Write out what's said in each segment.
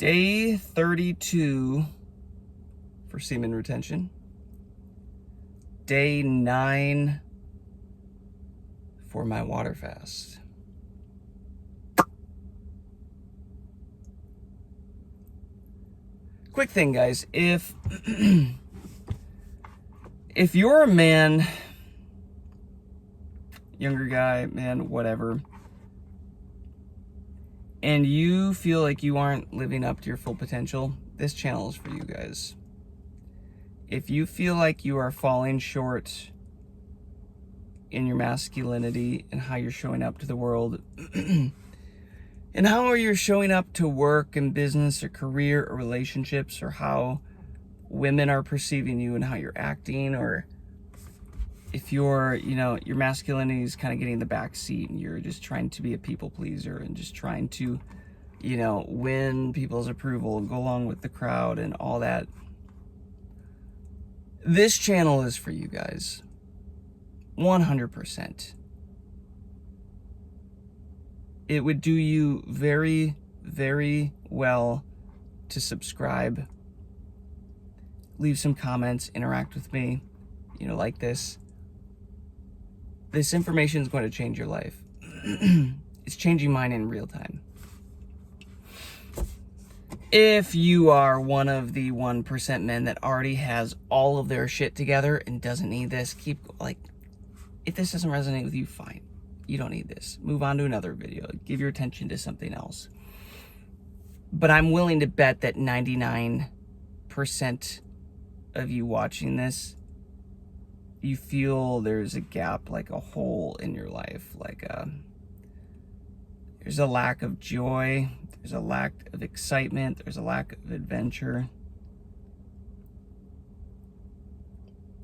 Day 32 for semen retention. Day 9 for my water fast. Quick thing, guys, if you're a man, younger guy, man, whatever, and you feel like you aren't living up to your full potential, this channel is for you guys. If you feel like you are falling short in your masculinity and how you're showing up to the world, and how are you showing up to work and business or career or relationships, or how women are perceiving you and how you're acting, or if you're, your masculinity is kind of getting the back seat and you're just trying to be a people pleaser and just trying to, win people's approval and go along with the crowd and all that. This channel is for you guys. 100%. It would do you very, very well to subscribe, leave some comments, interact with me, like this. This information is going to change your life. It's changing mine in real time. If you are one of the 1% men that already has all of their shit together and doesn't need this, if this doesn't resonate with you, fine. You don't need this. Move on to another video. Give your attention to something else. But I'm willing to bet that 99% of you watching this, you feel there's a gap, like a hole in your life, there's a lack of joy, there's a lack of excitement, there's a lack of adventure,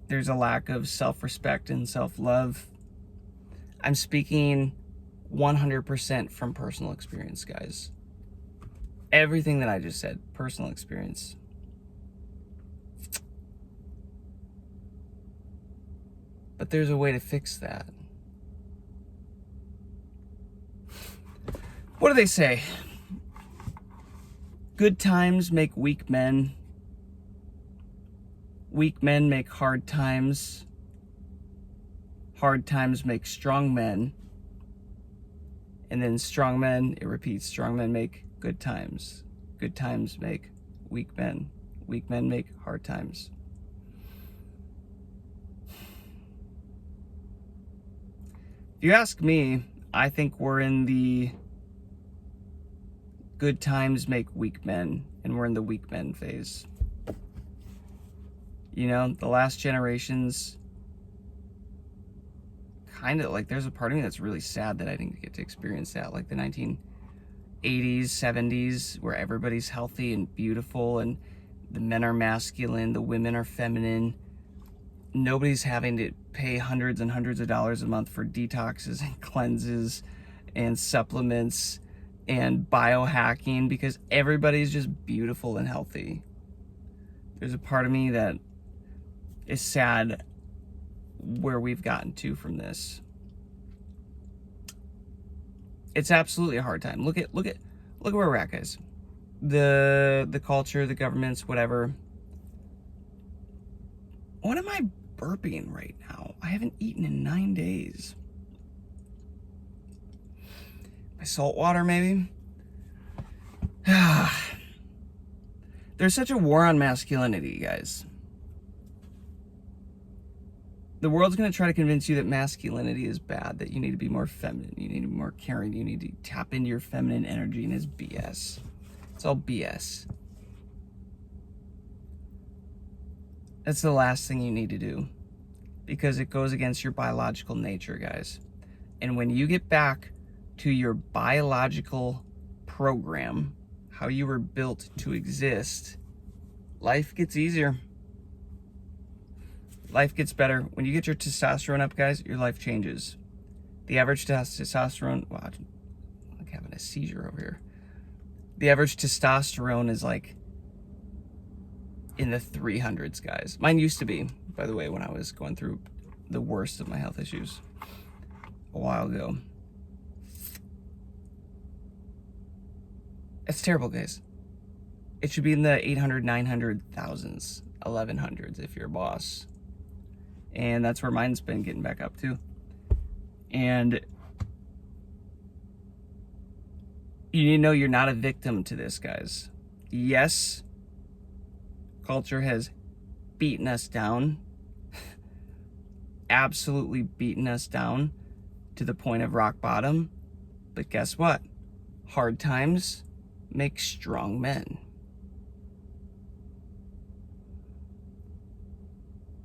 there's a lack of self-respect and self-love. I'm speaking 100% from personal experience, guys. Everything that I just said, personal experience. But there's a way to fix that. What do they say? Good times make weak men. Weak men make hard times. Hard times make strong men. And then strong men, it repeats, strong men make good times. Good times make weak men. Weak men make hard times. If you ask me, I think we're in the good times make weak men, and we're in the weak men phase. The last generations, kind of there's a part of me that's really sad that I didn't get to experience that, like the 1980s, 70s, where everybody's healthy and beautiful and the men are masculine, the women are feminine. Nobody's having to pay hundreds and hundreds of dollars a month for detoxes and cleanses and supplements and biohacking because everybody's just beautiful and healthy. There's a part of me that is sad where we've gotten to from this. It's absolutely a hard time. Look at where we're at, guys. The culture, the governments, whatever. What am I burping right now? I haven't eaten in 9 days. My salt water, maybe? There's such a war on masculinity, guys. The world's going to try to convince you that masculinity is bad, that you need to be more feminine, you need to be more caring, you need to tap into your feminine energy, and it's BS. It's all BS. That's the last thing you need to do, because it goes against your biological nature, guys. And when you get back to your biological program, how you were built to exist, life gets easier. Life gets better. When you get your testosterone up, guys, your life changes. The average testosterone, wow, I'm like having a seizure over here. The average testosterone is in the 300s, guys. Mine used to be, by the way, when I was going through the worst of my health issues a while ago. It's terrible, guys. It should be in the 800, 900, thousands, 1100s if you're a boss. And that's where mine's been getting back up to. And you need to know you're not a victim to this, guys. Yes, culture has beaten us down, absolutely beaten us down to the point of rock bottom. But guess what? Hard times make strong men.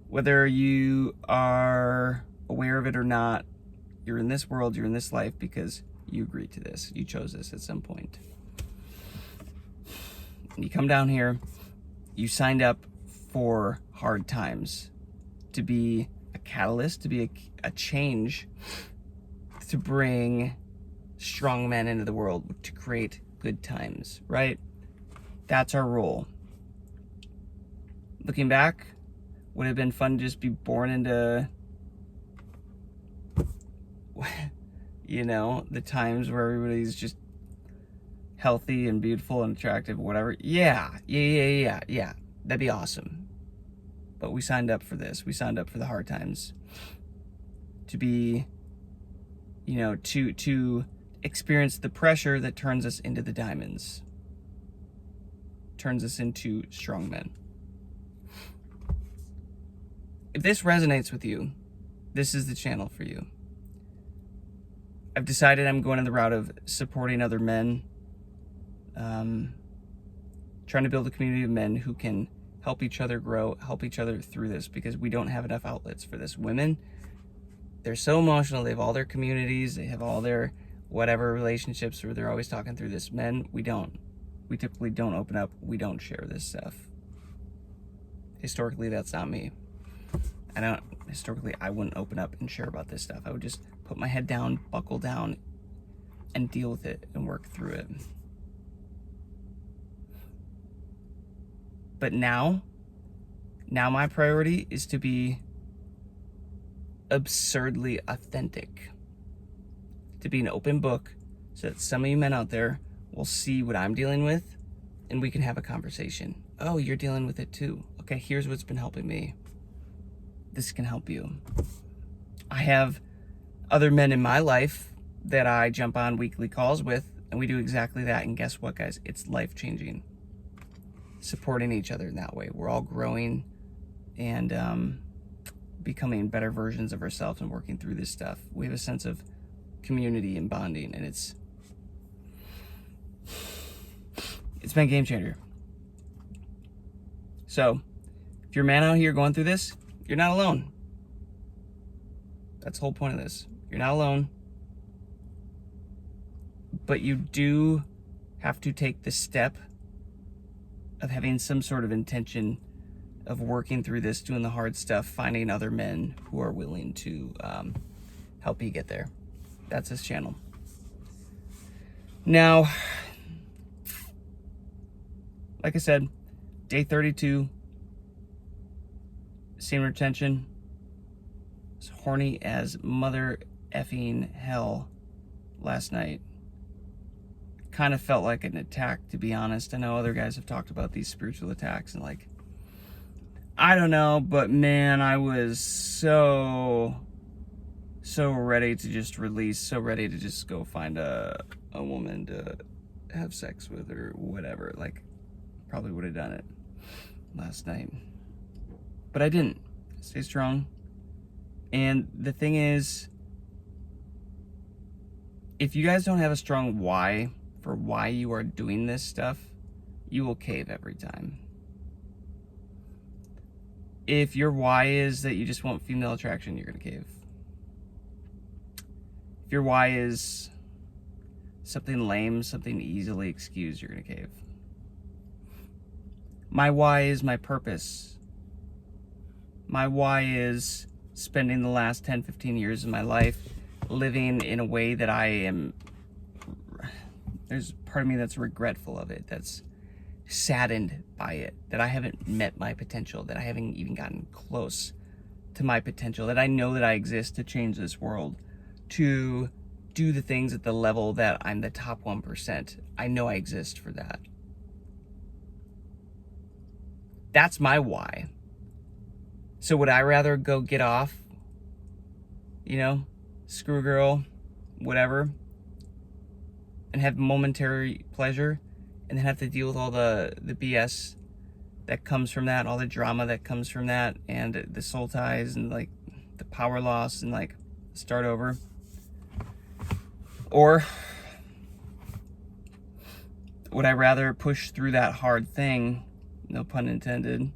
Whether you are aware of it or not, you're in this world, you're in this life because you agreed to this. You chose this at some point. You come down here, you signed up for hard times to be a catalyst, to be a change, to bring strong men into the world, to create good times, right? That's our role. Looking back, would it have been fun to just be born into, you know, the times where everybody's just healthy and beautiful and attractive, whatever? Yeah. That'd be awesome. But we signed up for this. We signed up for the hard times. To be, you know, to experience the pressure that turns us into the diamonds. Turns us into strong men. If this resonates with you, this is the channel for you. I've decided I'm going on the route of supporting other men, trying to build a community of men who can help each other grow, help each other through this, because we don't have enough outlets for this. Women, they're so emotional. They have all their communities. They have all their whatever relationships where they're always talking through this. Men, we don't. We typically don't open up. We don't share this stuff. Historically, that's not me. Historically, I wouldn't open up and share about this stuff. I would just put my head down, buckle down, and deal with it and work through it. But now my priority is to be absurdly authentic. To be an open book so that some of you men out there will see what I'm dealing with and we can have a conversation. Oh, you're dealing with it too. Okay, here's what's been helping me. This can help you. I have other men in my life that I jump on weekly calls with, and we do exactly that. And guess what, guys? It's life-changing. Supporting each other in that way. We're all growing and becoming better versions of ourselves and working through this stuff. We have a sense of community and bonding, and it's been a game changer. So, if you're a man out here going through this, you're not alone. That's the whole point of this. You're not alone. But you do have to take the step of having some sort of intention of working through this, doing the hard stuff, finding other men who are willing to help you get there. That's this channel. Now, like I said, day 32, semen retention. It's horny as mother effing hell last night. Kind of felt like an attack, to be honest. I know other guys have talked about these spiritual attacks and like, I don't know, but man, I was so ready to just release, so ready to just go find a woman to have sex with or whatever. Like, probably would have done it last night. But I didn't. Stay strong. And the thing is, if you guys don't have a strong why for why you are doing this stuff, you will cave every time. If your why is that you just want female attraction, you're going to cave. If your why is something lame, something easily excused, you're going to cave. My why is my purpose. My why is spending the last 10, 15 years of my life living in a way that I am, there's part of me that's regretful of it, that's saddened by it, that I haven't met my potential, that I haven't even gotten close to my potential, that I know that I exist to change this world, to do the things at the level that I'm the top 1%. I know I exist for that. That's my why. So would I rather go get off, you know, screw a girl, whatever, and have momentary pleasure, and then have to deal with all the BS that comes from that, all the drama that comes from that, and the soul ties, and like the power loss, and like start over? Or would I rather push through that hard thing, no pun intended,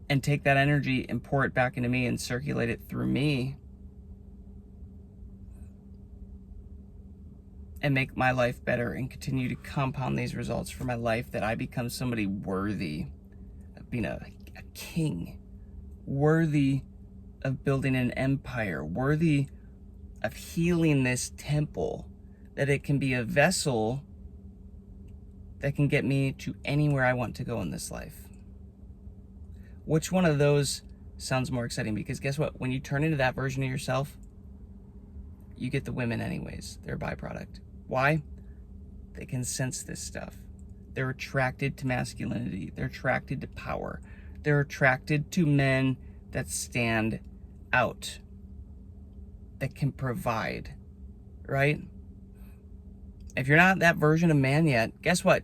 and take that energy and pour it back into me and circulate it through me and make my life better and continue to compound these results for my life, that I become somebody worthy of being a king, worthy of building an empire, worthy of healing this temple, that it can be a vessel that can get me to anywhere I want to go in this life? Which one of those sounds more exciting? Because guess what? When you turn into that version of yourself, you get the women anyways. They're a byproduct. Why? They can sense this stuff. They're attracted to masculinity. They're attracted to power. They're attracted to men that stand out, that can provide, right? If you're not that version of man yet, guess what?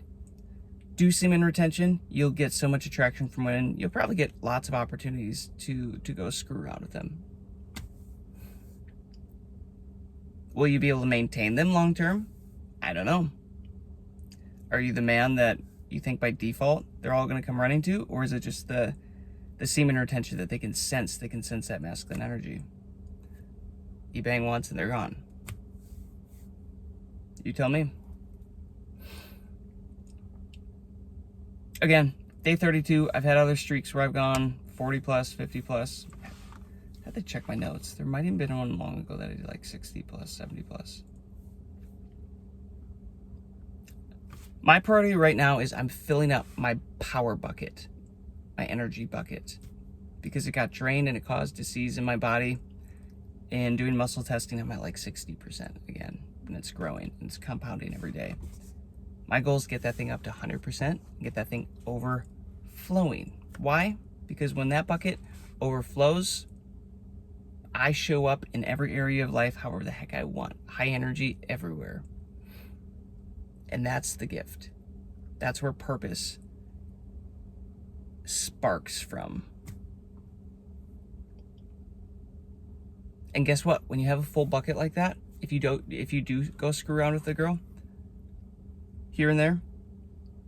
Do semen retention. You'll get so much attraction from women. You'll probably get lots of opportunities to go screw around with them. Will you be able to maintain them long term? I don't know. Are you the man that you think by default they're all going to come running to? Or is it just the semen retention that they can sense? They can sense that masculine energy. You bang once and they're gone. You tell me. Again, day 32. I've had other streaks where I've gone 40 plus, 50 plus. I had to check my notes. There might have been one long ago that I did like 60 plus, 70 plus. My priority right now is I'm filling up my power bucket, my energy bucket, because it got drained and it caused disease in my body. And doing muscle testing, I'm at like 60% again, and it's growing and it's compounding every day. My goal is to get that thing up to 100% and get that thing overflowing. Why? Because when that bucket overflows, I show up in every area of life however the heck I want. High energy everywhere. And that's the gift. That's where purpose sparks from. And guess what? When you have a full bucket like that, if you do go screw around with a girl here and there,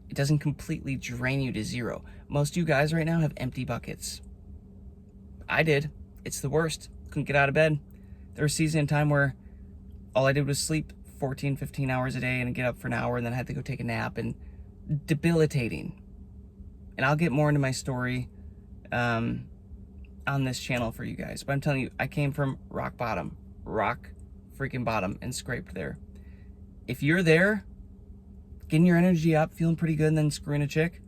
it doesn't completely drain you to zero. Most of you guys right now have empty buckets. I did. It's the worst. Couldn't get out of bed. There was a season in time where all I did was sleep 14, 15 hours a day and get up for an hour, and then I had to go take a nap, and debilitating. And I'll get more into my story on this channel for you guys. But I'm telling you, I came from rock freaking bottom, and scraped there. If you're there, getting your energy up, feeling pretty good, and then screwing a chick,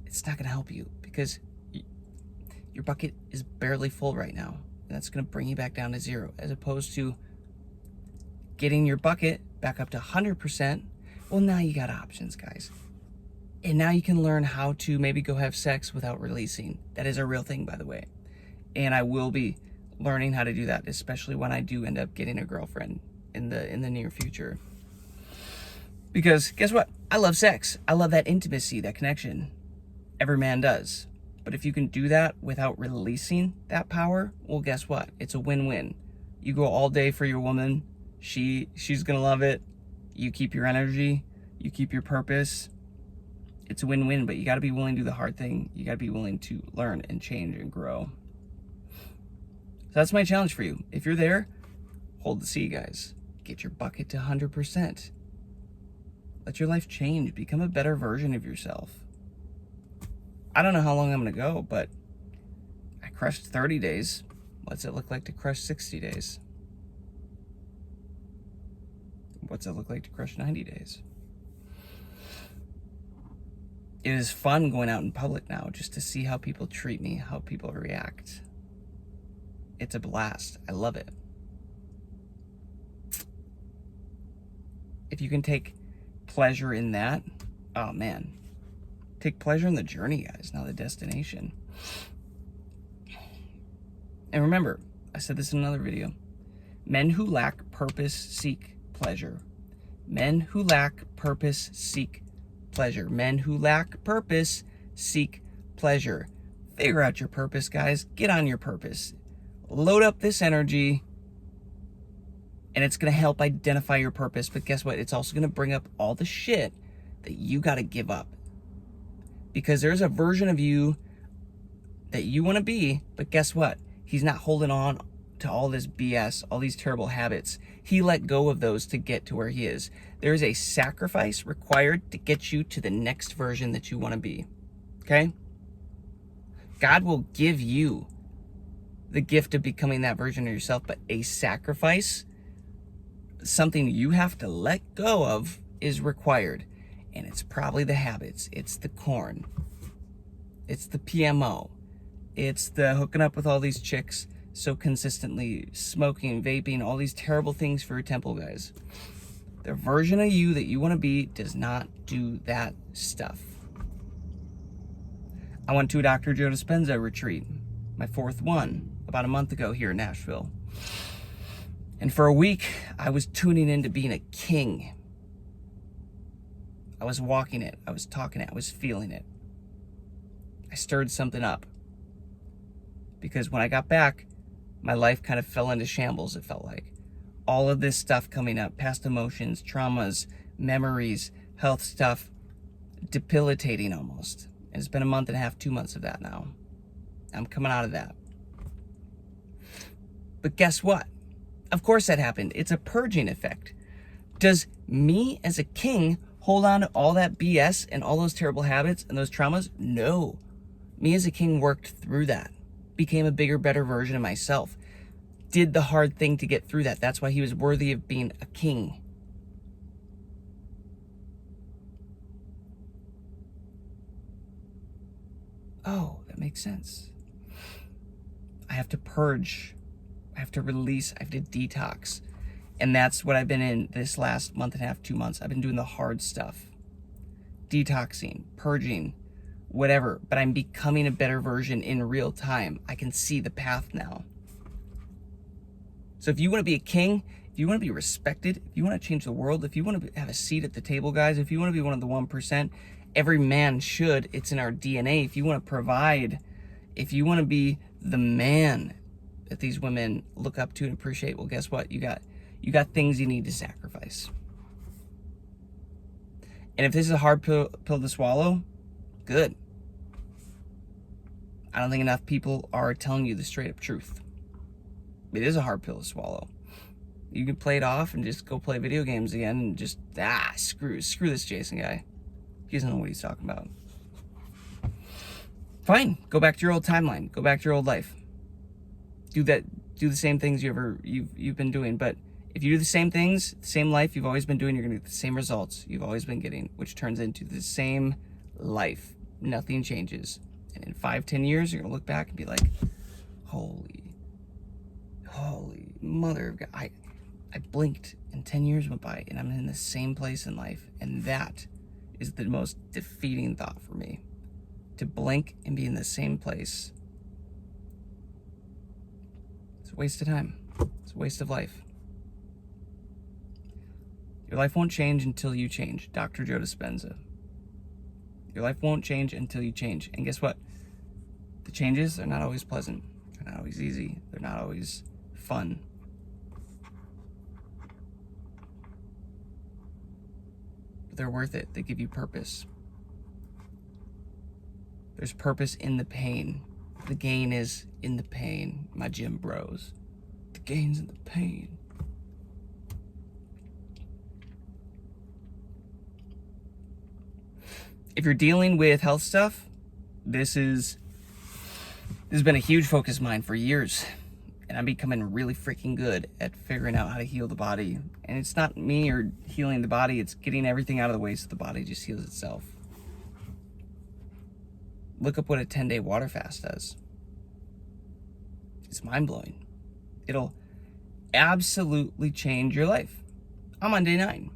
it's not going to help you, because your bucket is barely full right now. And that's going to bring you back down to zero, as opposed to getting your bucket back up to 100%. Well, now you got options, guys. And now you can learn how to maybe go have sex without releasing. That is a real thing, by the way. And I will be learning how to do that, especially when I do end up getting a girlfriend in the near future. Because guess what? I love sex. I love that intimacy, that connection. Every man does. But if you can do that without releasing that power, well, guess what? It's a win-win. You go all day for your woman. She's gonna love it. You keep your energy. You keep your purpose. It's a win-win, but you gotta be willing to do the hard thing. You gotta be willing to learn and change and grow. So that's my challenge for you. If you're there, hold the C, guys. Get your bucket to 100%. Let your life change. Become a better version of yourself. I don't know how long I'm going to go, but I crushed 30 days. What's it look like to crush 60 days? What's it look like to crush 90 days? It is fun going out in public now just to see how people treat me, how people react. It's a blast. I love it. If you can take pleasure in that, oh man, Take pleasure in the journey, guys, not the destination. And remember, I said this in another video, men who lack purpose seek pleasure. Men who lack purpose seek pleasure. Men who lack purpose seek pleasure. Figure out your purpose, guys. Get on your purpose. Load up this energy, and it's going to help identify your purpose. But guess what? It's also going to bring up all the shit that you got to give up. Because there's a version of you that you want to be, but guess what? He's not holding on to all this BS, all these terrible habits. He let go of those to get to where he is. There is a sacrifice required to get you to the next version that you want to be. Okay? God will give you the gift of becoming that version of yourself, but a sacrifice, something you have to let go of, is required. And it's probably the habits. It's the corn. It's the PMO. It's the hooking up with all these chicks so consistently, smoking, vaping, all these terrible things for your temple, guys. The version of you that you want to be does not do that stuff. I went to a Dr. Joe Dispenza retreat, my 4th one, about a month ago here in Nashville. And for a week, I was tuning into being a king. I was walking it, I was talking it, I was feeling it. I stirred something up. Because when I got back, my life kind of fell into shambles, it felt like. All of this stuff coming up, past emotions, traumas, memories, health stuff, debilitating almost. And it's been a month and a half, 2 months of that now. I'm coming out of that. But guess what? Of course that happened. It's a purging effect. Does me as a king hold on to all that BS and all those terrible habits and those traumas? No. Me as a king worked through that. Became a bigger, better version of myself. Did the hard thing to get through that. That's why he was worthy of being a king. Oh, that makes sense. I have to purge. I have to release. I have to detox. And that's what I've been in this last month and a half, 2 months. I've been doing the hard stuff. Detoxing, purging, whatever. But I'm becoming a better version in real time. I can see the path now. So if you want to be a king, if you want to be respected, if you want to change the world, if you want to have a seat at the table, guys, if you want to be one of the 1%, every man should. It's in our DNA. If you want to provide, if you want to be the man that these women look up to and appreciate, well, guess what? You got things you need to sacrifice. And if this is a hard pill to swallow, good. I don't think enough people are telling you the straight up truth. It is a hard pill to swallow. You can play it off and just go play video games again and just, screw this Jason guy. He doesn't know what he's talking about. Fine, go back to your old timeline. Go back to your old life. Do the same things you've been doing. But if you do the same things, the same life you've always been doing, you're gonna get the same results you've always been getting, which turns into the same life. Nothing changes. And in 5-10 years, you're gonna look back and be like, holy mother of God. I blinked and 10 years went by and I'm in the same place in life. And that is the most defeating thought for me. To blink and be in the same place. It's a waste of time. It's a waste of life. Your life won't change until you change. Dr. Joe Dispenza. Your life won't change until you change. And guess what? The changes are not always pleasant. They're not always easy. They're not always fun. But they're worth it. They give you purpose. There's purpose in the pain. The gain is in the pain, my gym bros. The gain's in the pain. If you're dealing with health stuff, this has been a huge focus of mine for years. And I'm becoming really freaking good at figuring out how to heal the body. And it's not me or healing the body, it's getting everything out of the way so the body just heals itself. Look up what a 10-day water fast does. It's mind-blowing. It'll absolutely change your life. I'm on day 9.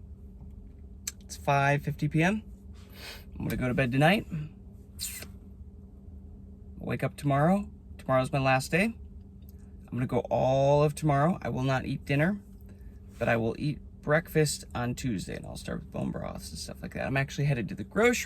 It's 5:50 p.m. I'm gonna go to bed tonight. wake up tomorrow. Tomorrow's my last day. I'm gonna go all of tomorrow. I will not eat dinner, but I will eat breakfast on Tuesday, and I'll start with bone broths and stuff like that. I'm actually headed to the grocery